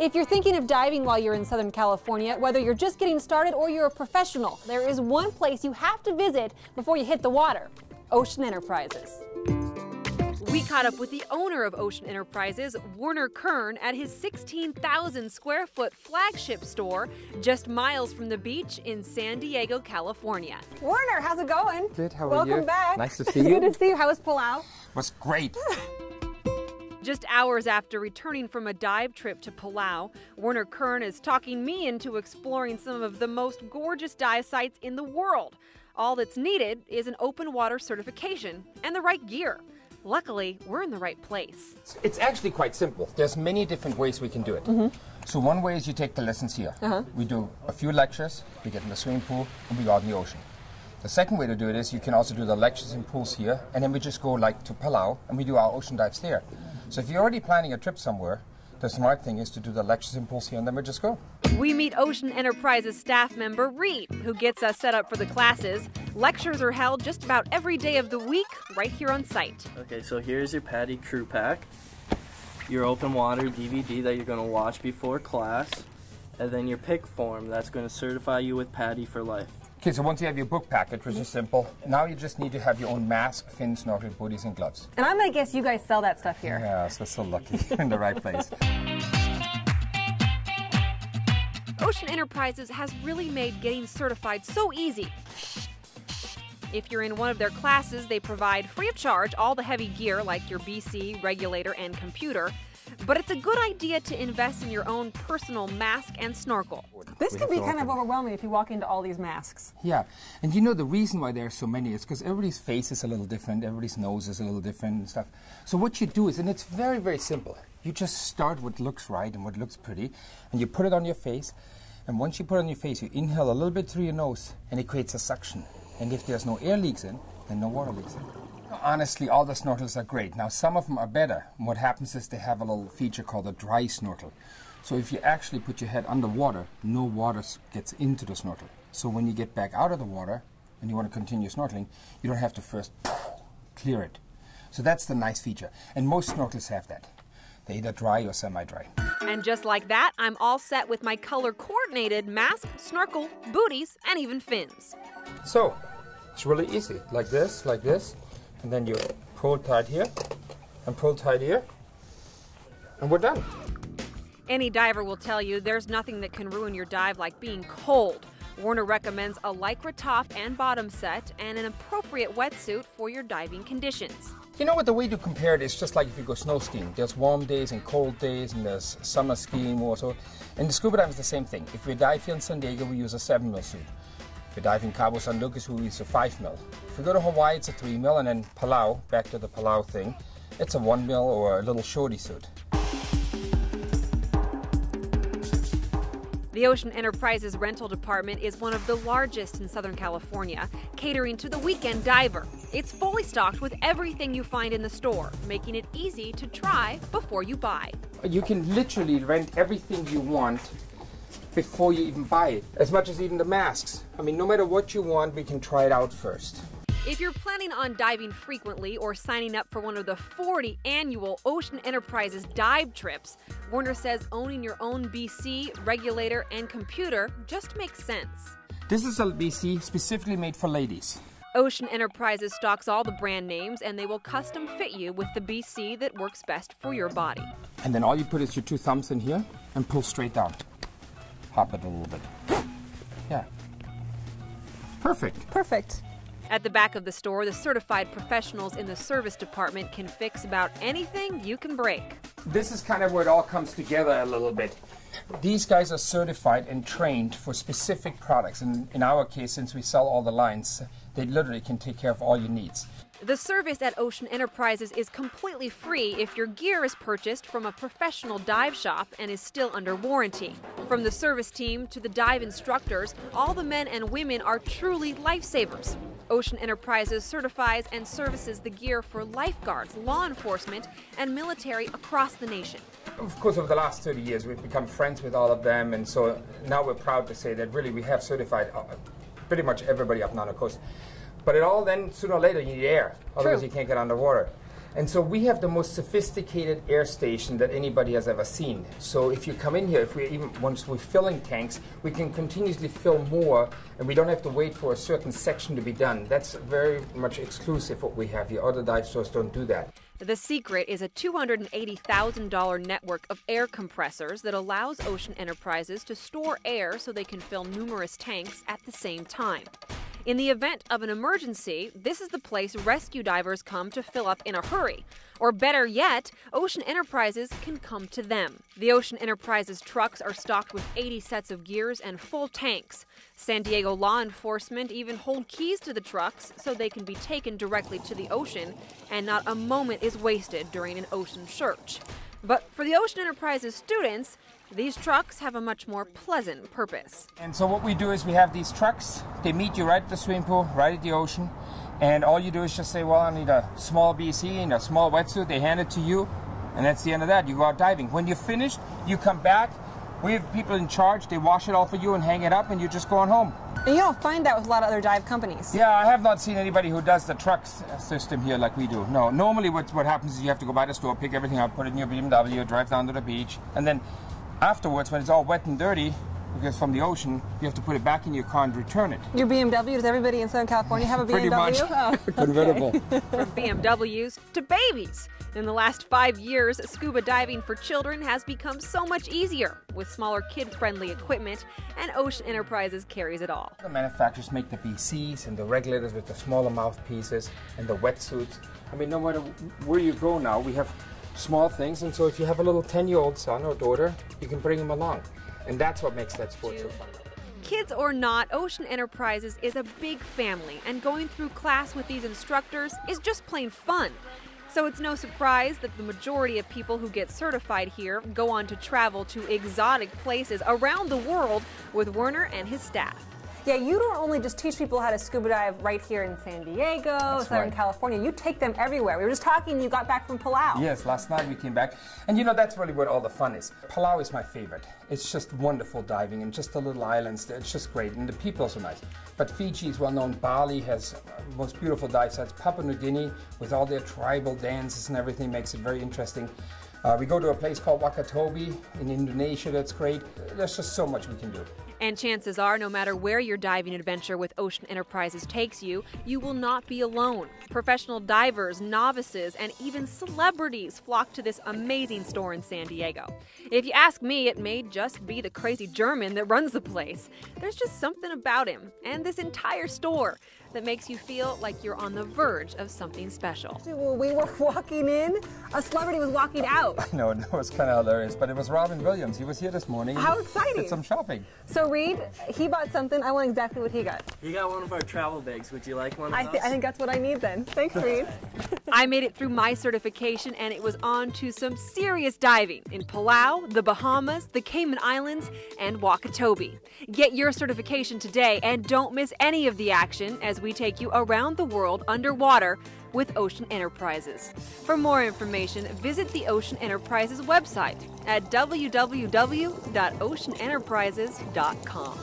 If you're thinking of diving while you're in Southern California, whether you're just getting started or you're a professional, there is one place you have to visit before you hit the water: Ocean Enterprises. We caught up with the owner of Ocean Enterprises, Werner Kern, at his 16,000 square foot flagship store just miles from the beach in San Diego, California. Werner, how's it going? Good, how are you? Welcome back. Nice to see you. Good to see you. How was Palau? It was great. Just hours after returning from a dive trip to Palau, Werner Kern is talking me into exploring some of the most gorgeous dive sites in the world. All that's needed is an open water certification and the right gear. Luckily, we're in the right place. It's actually quite simple. There's many different ways we can do it. So one way is you take the lessons here. We do a few lectures, we get in the swimming pool, and we go out in the ocean. The second way to do it is you can also do the lectures in pools here, and then we just go like to Palau, and we do our ocean dives there. So if you're already planning a trip somewhere, the smart thing is to do the lectures in pools here, and then we just go. We meet Ocean Enterprises staff member Reed, who gets us set up for the classes. Lectures are held just about every day of the week right here on site. Okay, so here's your PADI crew pack, your open water DVD that you're going to watch before class, and then your PIC form that's going to certify you with PADI for life. Okay, so once you have your book package, which is simple, now you just need to have your own mask, fin, snorkel, booties, and gloves. And I'm going to guess you guys sell that stuff here. Yeah, so lucky. In the right place. Ocean Enterprises has really made getting certified so easy. If you're in one of their classes, they provide free of charge all the heavy gear like your BC, regulator, and computer. But it's a good idea to invest in your own personal mask and snorkel. This can be kind of overwhelming if you walk into all these masks. Yeah, and you know the reason why there are so many is because everybody's face is a little different, everybody's nose is a little different and stuff. So what you do is, and it's very, very simple, you just start what looks right and what looks pretty, and you put it on your face, and once you put it on your face, you inhale a little bit through your nose, and it creates a suction. And if there's no air leaks in, then no water leaks in. Honestly, all the snorkels are great. Now, some of them are better. And what happens is they have a little feature called a dry snorkel. So if you actually put your head underwater, no water gets into the snorkel. So when you get back out of the water and you want to continue snorkeling, you don't have to first clear it. So that's the nice feature. And most snorkels have that. They're either dry or semi-dry. And just like that, I'm all set with my color-coordinated mask, snorkel, booties, and even fins. So, it's really easy. Like this, and then you pull tight here, and pull tight here, and we're done. Any diver will tell you there's nothing that can ruin your dive like being cold. Werner recommends a Lycra top and bottom set and an appropriate wetsuit for your diving conditions. You know what, the way to compare it is just like if you go snow skiing. There's warm days and cold days, and there's summer skiing also. And the scuba dive is the same thing. If we dive here in San Diego, we use a 7 mil suit. If we dive in Cabo San Lucas, we use a 5 mil. If we go to Hawaii, it's a 3 mil, and then Palau, back to the Palau thing, it's a 1 mil or a little shorty suit. The Ocean Enterprises rental department is one of the largest in Southern California, catering to the weekend diver. It's fully stocked with everything you find in the store, making it easy to try before you buy. You can literally rent everything you want before you even buy it, as much as even the masks. I mean, no matter what you want, we can try it out first. If you're planning on diving frequently or signing up for one of the 40 annual Ocean Enterprises dive trips, Werner says owning your own BC, regulator, and computer just makes sense. This is a BC specifically made for ladies. Ocean Enterprises stocks all the brand names, and they will custom fit you with the BC that works best for your body. And then all you put is your 2 thumbs in here and pull straight down. Hop it a little bit. Yeah. Perfect. Perfect. At the back of the store, the certified professionals in the service department can fix about anything you can break. This is kind of where it all comes together a little bit. These guys are certified and trained for specific products. And in our case, since we sell all the lines, they literally can take care of all your needs. The service at Ocean Enterprises is completely free if your gear is purchased from a professional dive shop and is still under warranty. From the service team to the dive instructors, all the men and women are truly lifesavers. Ocean Enterprises certifies and services the gear for lifeguards, law enforcement, and military across the nation. Of course, over the last 30 years, we've become friends with all of them, and so now we're proud to say that really we have certified pretty much everybody up and down the coast. But it all then, sooner or later, you need air. Otherwise, you can't get underwater. And so we have the most sophisticated air station that anybody has ever seen. So if you come in here, once we're filling tanks, we can continuously fill more, and we don't have to wait for a certain section to be done. That's very much exclusive what we have here. Other dive stores don't do that. The secret is a $280,000 network of air compressors that allows Ocean Enterprises to store air so they can fill numerous tanks at the same time. In the event of an emergency, this is the place rescue divers come to fill up in a hurry. Or better yet, Ocean Enterprises can come to them. The Ocean Enterprises trucks are stocked with 80 sets of gears and full tanks. San Diego law enforcement even hold keys to the trucks so they can be taken directly to the ocean, and not a moment is wasted during an ocean search. But for the Ocean Enterprises students, these trucks have a much more pleasant purpose. And so what we do is we have these trucks. They meet you right at the swimming pool, right at the ocean. And all you do is just say, well, I need a small BC and a small wetsuit. They hand it to you, and that's the end of that. You go out diving. When you're finished, you come back. We have people in charge. They wash it all for you and hang it up, and you're just going home. And you don't find that with a lot of other dive companies. Yeah, I have not seen anybody who does the trucks system here like we do. No, normally what happens is you have to go by the store, pick everything up, put it in your BMW, drive down to the beach, and then afterwards, when it's all wet and dirty, because from the ocean, you have to put it back in your car and return it. Your BMW, does everybody in Southern California have a BMW? Pretty much. Oh, okay. Convertible. From BMWs to babies. In the last 5 years, scuba diving for children has become so much easier with smaller kid-friendly equipment, and Ocean Enterprises carries it all. The manufacturers make the BCs and the regulators with the smaller mouthpieces and the wetsuits. I mean, no matter where you go now, we have small things, and so if you have a little 10-year-old son or daughter, you can bring him along. And that's what makes that sport so fun. Kids or not, Ocean Enterprises is a big family, and going through class with these instructors is just plain fun. So it's no surprise that the majority of people who get certified here go on to travel to exotic places around the world with Werner and his staff. Yeah, you don't only just teach people how to scuba dive right here in San Diego, Southern California. You take them everywhere. We were just talking, you got back from Palau. Yes, last night we came back. And you know, that's really what all the fun is. Palau is my favorite. It's just wonderful diving and just the little islands. It's just great. And the people are so nice. But Fiji is well known. Bali has the most beautiful dive sites. Papua New Guinea, with all their tribal dances and everything, makes it very interesting. We go to a place called Wakatobi in Indonesia. That's great. There's just so much we can do. And chances are, no matter where your diving adventure with Ocean Enterprises takes you, you will not be alone. Professional divers, novices, and even celebrities flock to this amazing store in San Diego. If you ask me, it may just be the crazy German that runs the place. There's just something about him and this entire store that makes you feel like you're on the verge of something special. When we were walking in, a celebrity was walking out. I know, it was kind of hilarious, but it was Robin Williams. He was here this morning. How exciting. Did some shopping. So Reed, he bought something. I want exactly what he got. He got one of our travel bags. Would you like one of those? I think that's what I need then. Thanks, Reed. I made it through my certification, and it was on to some serious diving in Palau, the Bahamas, the Cayman Islands, and Wakatobi. Get your certification today, and don't miss any of the action as we take you around the world underwater with Ocean Enterprises. For more information, visit the Ocean Enterprises website at www.oceanenterprises.com.